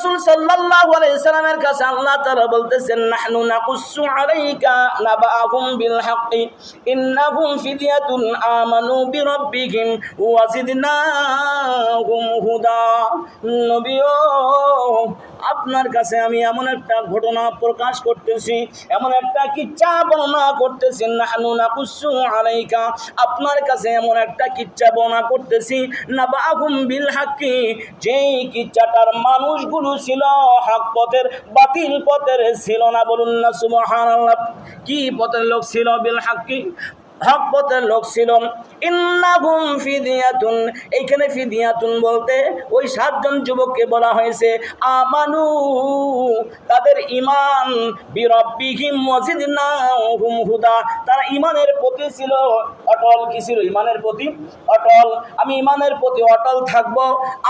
রাসূল সাল্লাল্লাহু আলাইহি সাল্লামের কাছে আল্লাহ তাআলা বলতেছেন, নাহনু নাকুসু আলাইকা নাবাহুম বিল হাক্কি ইন্নাহুম ফিদিয়াতুন আমানু বিরাব্বিহিম ওয়া জিদনাহুম হুদা। নবীও, আপনার কাছে আমি এমন একটা ঘটনা প্রকাশ করতেছি, এমন একটা কিচ্ছা বর্ণনা করতেছি, নাহনু নাকুসু আলাইকা, আপনার কাছে এমন একটা কিচ্ছা বর্ণনা করতেছি, নাবাহুম বিল হাক্কি, যেই কিচ্ছাটার মানুষগুলো ছিল হক পথের, বাতিল পথের ছিল না। বলুন না সুবহানাল্লাহ। কি পথের লোক ছিল? বিল হাক্কি, হক পথের লোক ছিল। ইন্নাহুম ফিদিয়াতুন, এইখানে ফিদিয়াতুন বলতে ওই 7 জন যুবককে বলা হয়েছে আমানু, তাদের ঈমান, বিরাব্বিহিম ওয়াজিদনাহুম হুদা, তারা ঈমানের প্রতি ছিল অটল। কি ছিল? ঈমানের প্রতি অটল। আমি ঈমানের প্রতি অটল থাকব,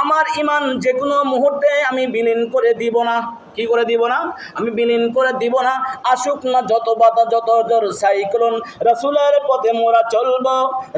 আমার ঈমান যে কোনো মুহূর্তে আমি বিলীন করে দিব না। কি করে দিব না? আমি বিলীন করে দিব না। আসুক না যত বাধা, যত জোর সাইক্লোন, রাসূলের পথে মোরা চলব,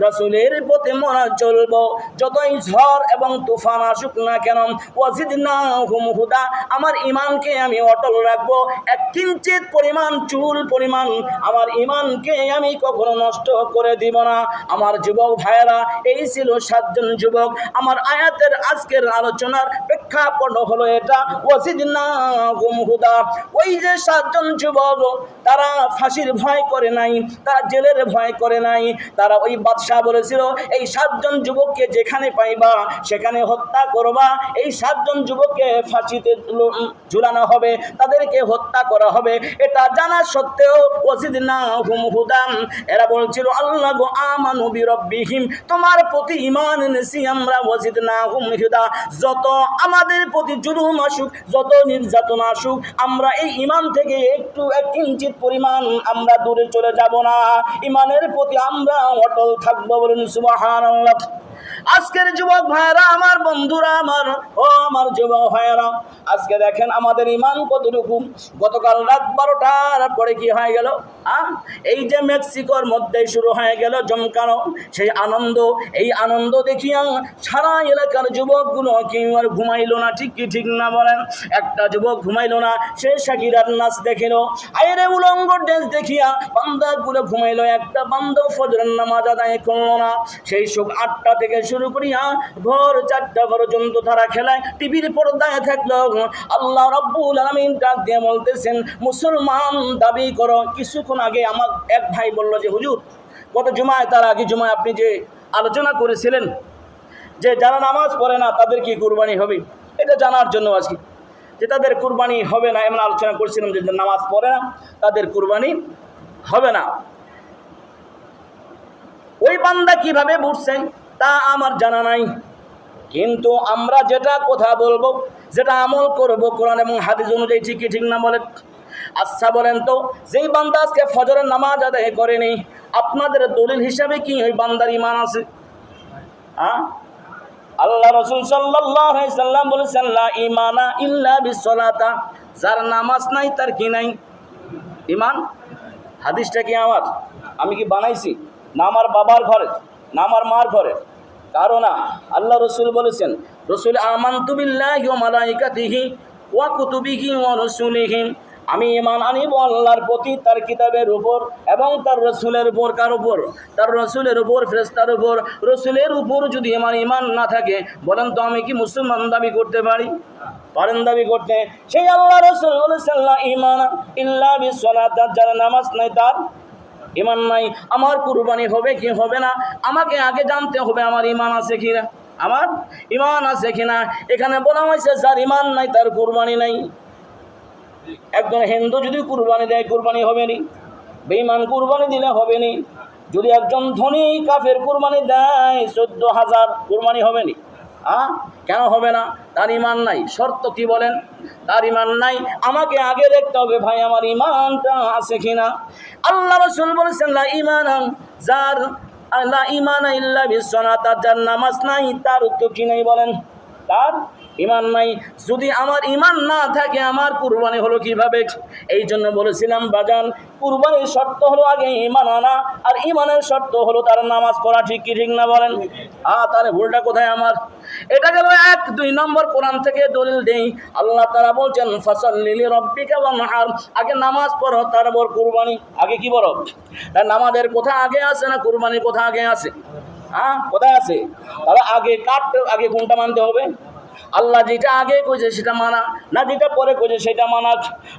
রাসূলের পথে মোরা চলব। যতই ঝড় এবং তুফান আসুক না কেন, ওয়াজিদনাহুম হুদা, আমার ঈমানকে আমি অটল রাখবো। এক কিঞ্চিত পরিমাণ, চুল পরিমাণ আমার ঈমানকে আমি কখনো নষ্ট করে দিব না। আমার যুবক ভাইয়েরা, এই ছিল 7 জন যুবক। আমার আয়াতের আজকের আলোচনার প্রেক্ষাপট হলো এটা, ওয়াজিদনাহুম হুদা। ওই যে 7 জন যুবক, তারা ফাঁসির ভয় করে নাই, তারা জেলের ভয় করে নাই। তারা ওই বাদশাহ বলেছিল, এই 7 জন যুবককে যেখানে পাইবা সেখানে হত্যা করবা, এই 7 জন যুবককে ফাঁসিতে ঝুলানো হবে, তাদেরকে হত্যা করা হবে। এটা জানা সত্ত্বেও ওয়াজিদনাহুম হুদা, এরা বলছিল আল্লাহ গো আমানু বিরাব্বিহিম, তোমার প্রতি ঈমান এনেছি আমরা, ওয়াজিদনাহুম হুদা। যত আমাদের প্রতি জুলুম আসুক, যত নির্যাতন আসুক, আমরা এই ঈমান থেকে একটু এক কিঞ্চিত পরিমাণ আমরা দূরে চলে যাব না। ঈমানের প্রতি আমরা অটল থাকবো। বলুন সুবহানাল্লাহ। আজকের যুবক ভাইরা, আমার বন্ধুরা, আমার যুবক ভাইরা, আজকে দেখেন আমাদের ঈমান কতটুকু। গতকাল রাত 12টার পরে কি হয়ে গেল? এই যে মেক্সিকোর মধ্যে শুরু হয়ে গেল জমকানো সেই আনন্দ। এই আনন্দ দেখিয়া সারা এলাকার যুবকগুলো কেউ আর ঘুমাইল না। ঠিক কি ঠিক না বলেন? একটা যুবক ঘুমাইল না, সে শাকিরার নাচ দেখিল। আইরে উলঙ্গ ড্রেস দেখিয়া বান্দাগুলো ঘুমাইল, একটা বান্দা ফজরের নামাজ আদায় করলো না। সেই সুখ 8টা থেকে শুরু করিয়া ভোর 4টা পর্যন্ত তারা খেলায় টিভির পর্দায় থাকলো। আল্লাহ রাব্বুল আলামিন ডাক দিয়ে বলতেছেন, মুসলমান দাবি করো। কিছুক্ষণ আগে আমার এক ভাই বলল যে হুজুর, গত জুমায়, তার আগে জুমায় আপনি যে আলোচনা করেছিলেন যে যারা নামাজ পড়ে না তাদের কি কুরবানি হবে, এটা জানার জন্য আজকে যে তাদের কুরবানি হবে না, এমন আলোচনা করছিলাম যে নামাজ পড়ে না তাদের কুরবানি হবে না। ওই বান্দা কিভাবে বুঝছেন তা আমার জানা নাই, কিন্তু আমরা যেটা কথা বলবো, যেটা আমল করবো কোরআন এবং হাদিস অনুযায়ী, ঠিক কি ঠিক না বলেন? আচ্ছা বলেন তো, যেই বান্দা আজকে ফজরের নামাজ আদায় করেনি, আপনাদের দলিল হিসাবে কি ওই বান্দার ঈমান আছে? আল্লাহ রাসূল সাল্লাল্লাহু আলাইহি সাল্লাম বলেছেন, লা ঈমানা ইল্লা বিসসালাতা, যার নামাজ নাই তার কি নাই? ঈমান। হাদিসটা কি আমার, আমি কি বানাইছি? না আমার বাবার ঘরে, না আমার মার ঘরে, কারো না। আল্লাহ রসুল বলেছেন, রসুল আমানতু বিল্লাহি ওয়া মালাইকাতিহি ওয়া কুতুবিহি ওয়া রুসুলিহি, আমি ঈমান আনিব আল্লাহর প্রতি, তার কিতাবের উপর এবং তার রসুলের উপর। কার উপর? তার রসুলের উপর, ফেরেশতার উপর। রসুলের উপর যদি আমার ঈমান না থাকে, বলেন তো আমি কি মুসলমান দাবি করতে পারি? পারেন দাবি করতে? সেই আল্লাহ রসুল বলেছেন, লা ঈমানা ইল্লা বিসসালাত, যার নামাজ নাই তার ঈমান নাই। আমার কুরবানি হবে কি হবে না, আমাকে আগে জানতে হবে আমার ঈমান আছে কিনা, আমার ঈমান আছে কিনা। এখানে বলা হয়েছে যার ঈমান নাই তার কুরবানি নাই। একজন হিন্দু যদি কুরবানি দেয়, কুরবানি হবে নি? বেঈমান কুরবানি দিলে হবে নি? যদি একজন ধনী কাফের কুরবানি দেয় 14,000, কুরবানি হবে নি? কেন হবে না? তার ঈমান নাই। শর্ত কি বলেন? তার ঈমান নাই। আমাকে আগে দেখতে হবে ভাই আমার ঈমানটা আছে কিনা। আল্লাহ রাসূল বলেছেন, লা ঈমানা, যার লা ঈমানা ইল্লা বিসসালাত, যার নামাজ নাই তার তো কি নাই বলেন? তার ইমান নাই। যদি আমার ইমান না থাকে আমার কুরবানি হলো কিভাবে? এই জন্য বলেছিলাম বাজান, কুরবানির শর্ত হলো আগে ইমান আনা, আর ইমানের শর্ত হলো তার নামাজ পড়া। ঠিক কি ঠিক না বলেন? তাহলে ভুলটা কোথায় আমার? এটা গেল 1-2 নম্বর কোরআন থেকে দলিল দেই। আল্লাহ তাআলা বলছেন ফাসাল্লি লিরাব্বিকা ওয়ানহার, আগে নামাজ পড়ো তারপর কুরবানি। আগে কি বলো? তার নামাজের কথা আগে আছে না কুরবানির কথা আগে আছে? কোথায় আছে? তাহলে আগে কাটতে আগে কোনটা মানতে হবে? আল্লাহ যেটা আগে কইছে সেটা মানা, না যেটা পরে কইছে সেটা মানা।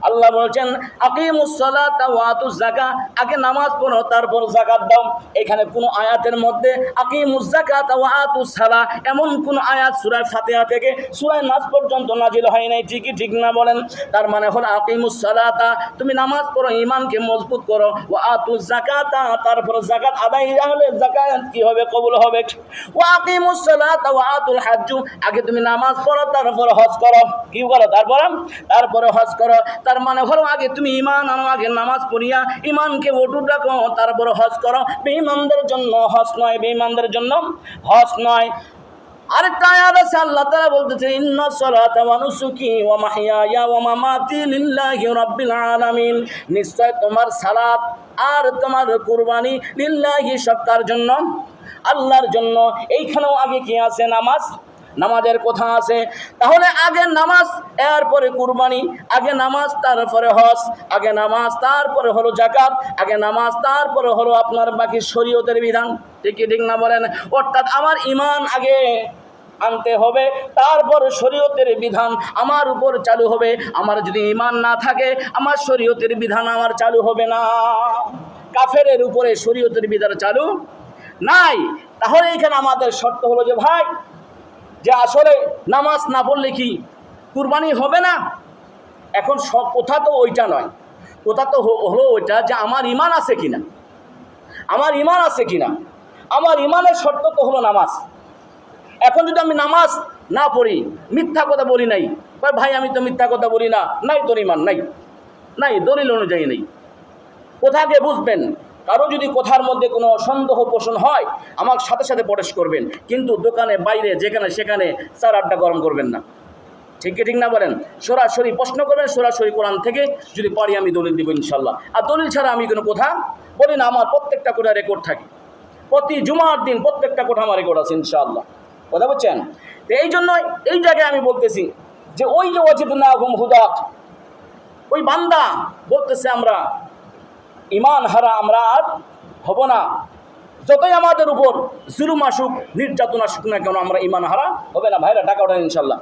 আল্লাহ বলছেন আকিমুস সালাতা ওয়া আতুজ যাকাত, আগে নামাজ পড়ো তারপর যাকাত দাও। এখানে কোন আয়াতের মধ্যে আকিমুস যাকাতা ওয়া আতুস সালাহ এমন কোন আয়াত সূরা ফাতিহা থেকে সূরা নাস পর্যন্ত নাজিল হয় নাই। ঠিক কি ঠিক না বলেন? তার মানে হলো আকিমুস সালাতা, তুমি নামাজ পড়ো, ঈমানকে মজবুত করো, ওয়া আতুজ যাকাতা, তারপর যাকাত আদায় হলে যাকাত কি হবে? কবুল হবে। ওয়া আকিমুস সালাতা ওয়া আতুল হজ্জ, আগে তুমি নামাজ পড়ো তারপরে হজ করো। কি করো? তারপরে হজ করো। তার মানে হলো আগে তুমি ঈমান আনো, আগে নামাজ পড়িয়া ঈমানকে অটুট রাখো, তারপরে হজ করো। বেঈমানদের জন্য হজ নয়, বেঈমানদের জন্য হজ নয়। আরেকটা আয়াত আছে, আল্লাহ তাআলা বলতেছে ইন্নাস সালাতা ওয়া নুসুকি ওয়া মাহইয়ায়া ওয়া মামাতি লিল্লাহি রাব্বিল আলামিন, নিশ্চয় তোমার সালাত আর তোমার কুরবানি লিল্লাহি সত্তার জন্য, আল্লাহর জন্য। এইখানেও আগে কি আছে? নামাজ, নামাজের কথা আছে। তাহলে আগে নামাজ এরপরে কুরবানি, আগে নামাজ তারপরে হজ, আগে নামাজ তারপরে হলো যাকাত, আগে নামাজ তারপরে হলো আপনার বাকি শরীয়তের বিধান। ঠিক কি ঠিক না বলেন? অর্থাৎ আমার ঈমান আগে আনতে হবে, তারপর শরীয়তের বিধান আমার উপর চালু হবে। আমার যদি ঈমান না থাকে আমার শরীয়তের বিধান আমার চালু হবে না। কাফেরের উপরে শরীয়তের বিধান চালু নাই। তাহলে এখানে আমাদের শর্ত হলো যে ভাই, যে আসলে নামাজ না পড়লে কি কুরবানি হবে না? এখন সব কথা তো ওইটা নয়, কথা তো হলো ওইটা যে আমার ঈমান আছে কিনা, আমার ঈমান আছে কিনা। আমার ঈমানের শর্ত তো হলো নামাজ। এখন যদি আমি নামাজ না পড়ি, মিথ্যা কথা বলি নাই, ভাই আমি তো মিথ্যা কথা বলি না, নাই তোর ঈমান নাই, নাই দলিল অনুযায়ী নেই। কোথাকে বুঝবেন? কারো যদি কথার মধ্যে কোনো সন্দেহ পোষণ হয় আমার সাথে সাথে প্রবেশ করবেন, কিন্তু দোকানে বাইরে যেখানে সেখানে চার আড্ডা গরম করবেন না। ঠিক ঠিক না বলেন? সরাসরি প্রশ্ন করবেন, সরাসরি কোরআন থেকে যদি পারি আমি দলিল দিব ইনশাল্লাহ। আর দলিল ছাড়া আমি কোনো কথা বলি না। আমার প্রত্যেকটা কোঠা রেকর্ড থাকে, প্রতি জুমার দিন প্রত্যেকটা কোঠা আমার রেকর্ড আছে ইনশাআল্লাহ। কথা বলছেন? তো এই জন্যই এই জায়গায় আমি বলতেছি যে ওই যে ওয়াজিদনাহুম হুদাত, ওই বান্দা বলতেছে আমরা ঈমান হারা আমরা আর হব না। যতই আমাদের উপর জুলুম আসুক, নির্যাতন আসুক না কেন, আমরা ঈমান হারা হবে না। ভাইরা টাকা ওঠেন ইনশাল্লাহ।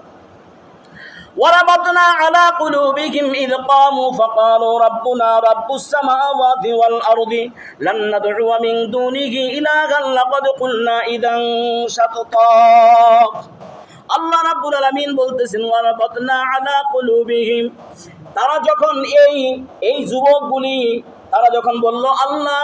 وربطنا على قلوبهم إذ قاموا فقالوا ربنا رب السماوات والأرض لن ندعو من دونه إلها لقد قلنا إذا شططا। আল্লাহ রাব্বুল আলামিন বলতেছেন ওয়ারাবাতনা আলা কুলুবিহিম, তারা যখন এই যুবকগুলি তারা যখন বলল আল্লাহ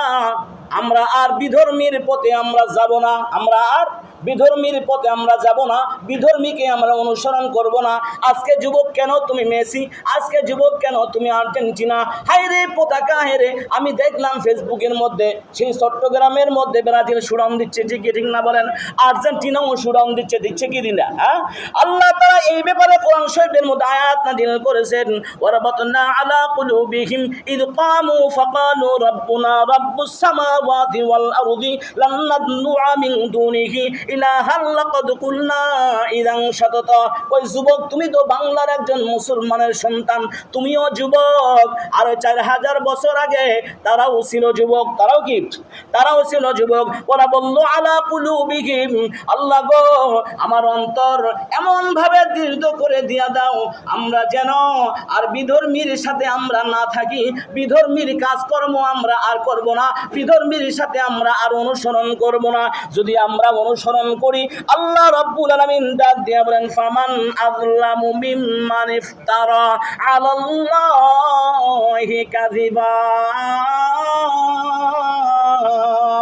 আমরা আর বিধর্মীর পথে আমরা যাব না, আমরা আর বিধর্মীর পথে আমরা যাব না, বিধর্মীকে আমরা অনুসরণ করব না। আজকে যুবক কেন তুমি মেসি, আজকে যুবক কেন তুমি আর্জেন্টিনা, হায়রে পতাকা হেরে। আমি দেখলাম ফেসবুকের মধ্যে সেই চট্টগ্রামের মধ্যে ব্রাজিল সুরাম দিচ্ছে। ঠিক কি ঠিক না বলেন? আর্জেন্টিনাও সুরাম দিচ্ছে, দিচ্ছে কি দিন না? আল্লাহ তাআলা এই ব্যাপারে কোরআন শরীফের মধ্যে আয়াত নাযিল করেছেন ওয়ারাবাতনা আলা কুলুবিহিম ইয কামু ফাকালু রাব্বুনা রাব্বুস সামাওয়াতি ওয়াল আরদি লান নাদউআ মিন দুনিহি ইলাহান লাকাদ কুলনা ইযান শাতাতা। ওই যুবক, তুমি তো বাংলার একজন মুসলমানের সন্তান, তুমিও যুবক। আর 4000 বছর আগে তারাও ছিল যুবক, তারাও ছিল যুবক। ওরা বলল আলা কুলুবিহিম, আল্লাহ গো আমার অন্তর এমন ভাবে দৃঢ় করে দিয়া দাও আমরা যেন আর বিধর্মীর সাথে আমরা না থাকি, বিধর্মীর কাজকর্ম আমরা আর করব না, বিধর্মীর সাথে আমরা আর অনুসরণ করব না। যদি আমরা অনুসরণ করি, আল্লাহ রাব্বুল আলামিন ডাক দিয়া বলেন ফামান আযলামু মিম্মান ইফতারা আলাল্লাহি কাযিবা।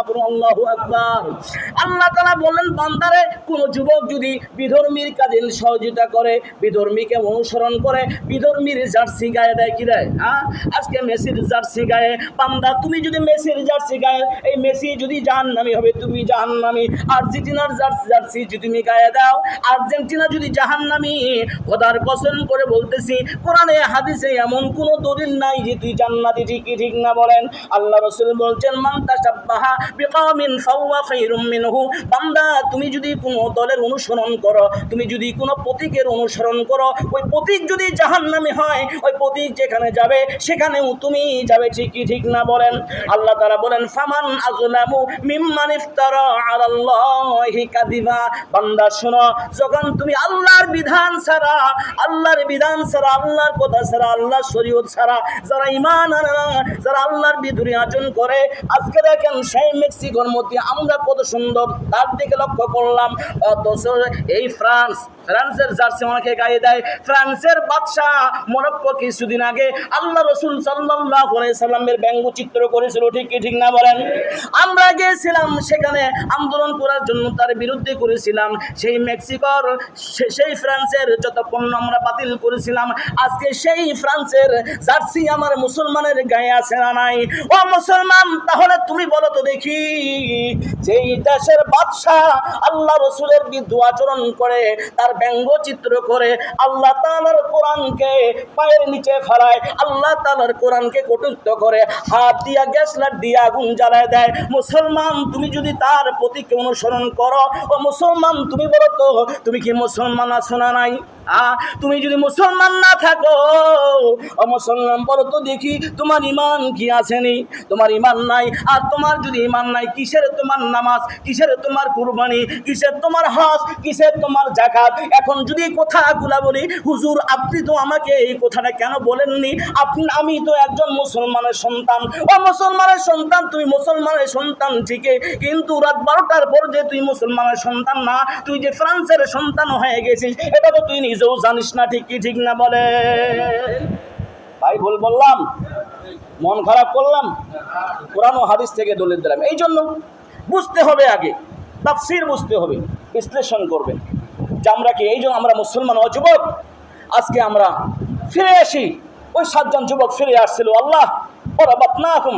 বলুন আল্লাহু আকবার। আল্লাহ তাআলা বললেন, বান্দারে কোন যুবক যদি বিধর্মীর কাজে সহযোগিতা করে, বিধর্মীকে অনুসরণ করে, বিধর্মীর জার্সি গায়ে দেয়, কি দেয়? আজকে মেসির জার্সি গায়ে, বান্দা তুমি যদি মেসির জার্সি গায়ে, এই মেসি যদি জাহান্নামী হবে, তুমি জাহান্নামী। আর্জেন্টিনার জার্সি যদি তুমি গায়ে দাও, আর্জেন্টিনা যদি জাহান্নামী। খোদার কসম করে বলতেছি, কোরআনে হাদিসে এমন কোন দলিল নাই যে তুই জান্নাতি, ঠিক না বলেন? আল্লাহ রাসূল বলছেন, মান তাশাব্বাহা বিকাওমিন ফাহুয়া খায়রুম মিনহু। বান্দা তুমি যদি কোনো দলের অনুসরণ করো, তুমি যদি কোনো প্রতীকের অনুসরণ করো, ওই প্রতীক যদি জাহান্নামী হয়, ওই প্রতীক যেখানে যাবে সেখানেও তুমি যাবে, ঠিক না বলেন? আল্লাহ তাআলা বলেন, ফামান আযলামু মিম্মান ইফতারা আলাল্লাহি কাযিবা। বান্দা শোনো, যখন তুমি আল্লাহর বিধান ছাড়া, আল্লাহর কথা ছাড়া, আল্লাহর শরীয়ত ছাড়া যারা ঈমান আনে না, যারা আল্লাহর বিধি আচরণ করে, আজকে দেখেন সেই মেক্সিকোর মধ্যে আমরা কত সুন্দর তার দিকে লক্ষ্য করলাম, অথচ এই ফ্রান্সের জার্সি অনেকে গায়ে দেয়। ফ্রান্সের বাদশাহ মরক্কো কিছুদিন আগে আল্লাহ রাসূল সাল্লাল্লাহু আলাইহি সাল্লামের ব্যঙ্গচিত্র করেছিল, ঠিক না বলেন? আমরা গিয়েছিলাম সেখানে আন্দোলন করার জন্য, তার বিরুদ্ধে করেছিলাম। সেই মেক্সিকোর, সেই ফ্রান্সের যত পণ্য আমরা বাতিল করেছিলাম। আজকে সেই ফ্রান্সের জার্সি আমার মুসলমানের গায়ে আছে না নাই? ও মুসলমান, তাহলে তুমি বলো তো দেখি, যেই দেশের বাদশাহ আল্লাহ রাসূলের বিরুদ্ধে আচরণ করে, তার ব্যঙ্গচিত্র করে, আল্লাহ তাআলার কোরআনকে পায়ের নিচে ফেলায়, আল্লাহ তাআলার কোরআনকে কটূক্ত করে, হাত দিয়া গ্যাস লাইট দিয়া আগুন জ্বালায় দেয়, মুসলমান তুমি যদি তার প্রতীক অনুসরণ করো, ও মুসলমান তুমি বলো তো, তুমি কি মুসলমান আছো না নাই? তুমি যদি মুসলমান না থাকো, ও মুসলমান বলো তো দেখি, তোমার ঈমান কি আসেনি? তোমার ঈমান নাই। আর তোমার যদি ঈমান নাই, কিসের তোমার নামাজ, কিসের তোমার কুরবানি, কিসের তোমার হজ, কিসের তোমার যাকাত? এখন যদি কথাগুলা বলি, হুজুর আপনি তো আমাকে এই কথাটা কেন বলেননি? আমি তো একজন মুসলমানের সন্তান। ও মুসলমানের সন্তান, তুমি মুসলমানের সন্তান ঠিকই, কিন্তু রাত 12টার পর যে তুই মুসলমানের সন্তান না, তুই যে ফ্রান্সের সন্তান হয়ে গেছিস, এটা তো তুই নিজেও জানিস না, ঠিক না বলে? ভাই ভুল বললাম? মন খারাপ করলাম? কোরআন ও হাদিস থেকে দলিল দিলাম। এই জন্য বুঝতে হবে, আগে তাফসীর বুঝতে হবে, বিশ্লেষণ করবেন যে আমরা কি। এই জন্য আমরা মুসলমান ও যুবক, আজকে আমরা ফিরে আসি। ওই 7 জন যুবক ফিরে আসছিল, আল্লাহ ওরাবাতনাকুম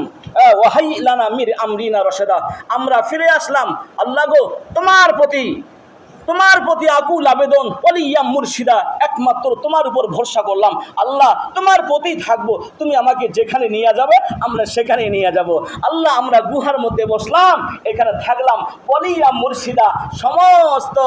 ওয়া হাইয়্যি লানা মির আমরিনা রাশাদা। আমরা ফিরে আসলাম, আল্লাহ গো তোমার প্রতি আকুল আবেদন, ওলিয়া মুর্শিদা, একমাত্র তোমার উপর ভরসা করলাম। আল্লাহ তোমার প্রতি থাকবো, তুমি আমাকে যেখানে নিয়ে যাবে আমরা সেখানে নিয়ে যাব। আল্লাহ আমরা গুহার মধ্যে বসলাম, এখানে থাকলাম, ওলিয়া মুর্শিদা, সমস্ত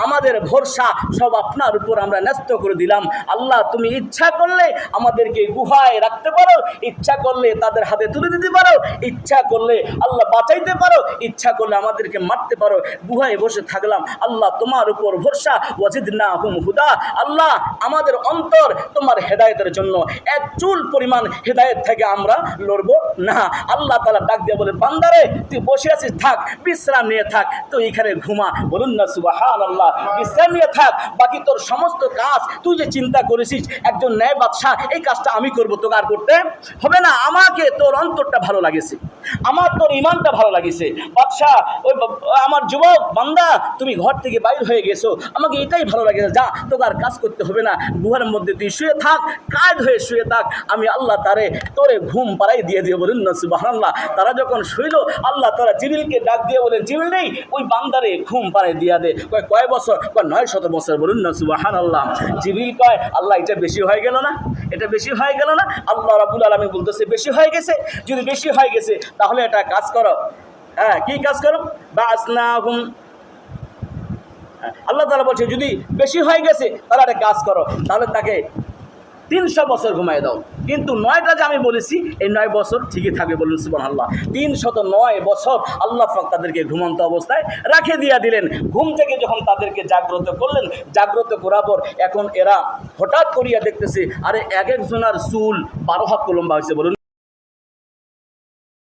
আমাদের ভরসা সব আপনার উপর আমরা ন্যস্ত করে দিলাম। আল্লাহ তুমি ইচ্ছা করলে আমাদেরকে গুহায় রাখতে পারো, ইচ্ছা করলে তাদের হাতে তুলে দিতে পারো, ইচ্ছা করলে আল্লাহ বাঁচাইতে পারো, ইচ্ছা করলে আমাদেরকে মারতে পারো। গুহায় বসে থাকলাম, আল্লাহ তোমার উপর ভরসা, ওয়াজিদনাহুম হুদা। আল্লাহ আমাদের অন্তর তোমার হেদায়েতের জন্য, এক চুল পরিমাণ হেদায়েত থেকে আমরা লড়বো না। আল্লাহ তাআলা ডাক দিয়ে বলে, বান্দারে তুই বসে আছিস, থাক, বিশ্রাম নিয়ে থাক, তো এখানে ঘুমা। বলুন না সুবহানাল্লাহ। বিশ্রাম নিয়ে থাক, বাকি তোর সমস্ত কাজ তুই যে চিন্তা করেছিস একজন ন্যায় বাদশাহ, এই কাজটা আমি করবো, তোকে আর করতে হবে না। আমাকে তোর অন্তরটা ভালো লাগেছে, আমার তোর ইমানটা ভালো লাগেছে বাদশাহ। ওই আমার যুবক বান্দা, তুমি ঘর থেকে বাইর হয়ে গেছো, আমাকে এটাই ভালো লাগেছে, যা তোকে আর কাজ করতে হবে না, গুহার মধ্যে তুই শুয়ে থাক, কায়দ হয়ে শুয়ে থাক, আমি আল্লাহ তোরে ঘুম পাড়াই দিয়ে দিয়ে। বলুন না সুবহানাল্লাহ। তারা যখন শুইল, আল্লাহ তারা জিবরিলকে ডাক দিয়ে বলেন, জিবরিল নেই, ওই বান্দারে ঘুম পাড়াই দিয়া দে। কয় বছর? 900 বছর। বলুন না সুবহানাল্লাহ। জিবরিল কয়, আল্লাহ এটা বেশি হয়ে গেল না? এটা বেশি হয়ে গেল না? আল্লাহ রাব্বুল আলামিন বলতেছে বেশি হয়ে গেছে। যদি বেশি হয়ে গেছে তাহলে এটা কাজ করো। কি কাজ করো? বাসনাহুম। আল্লাহ তাআলা বলছে যদি বেশি হয়ে গেছে তাহলে একটা কাজ করো, তাহলে তাকে 300 বছর ঘুমাই দাও। কিন্তু 9টা যে আমি বলেছি, এই 9 বছর ঠিকই থাকবে। বলুন সুবহানাল্লাহ। 309 বছর আল্লাহ পাক তাদেরকে ঘুমন্ত অবস্থায় রাখে দিয়া দিলেন। ঘুম থেকে যখন তাদেরকে জাগ্রত করলেন, জাগ্রত করার পর এখন এরা হঠাৎ করিয়া দেখতেছে, আরে এক একজনের চুল 12 হাত লম্বা হয়েছে। বলুন।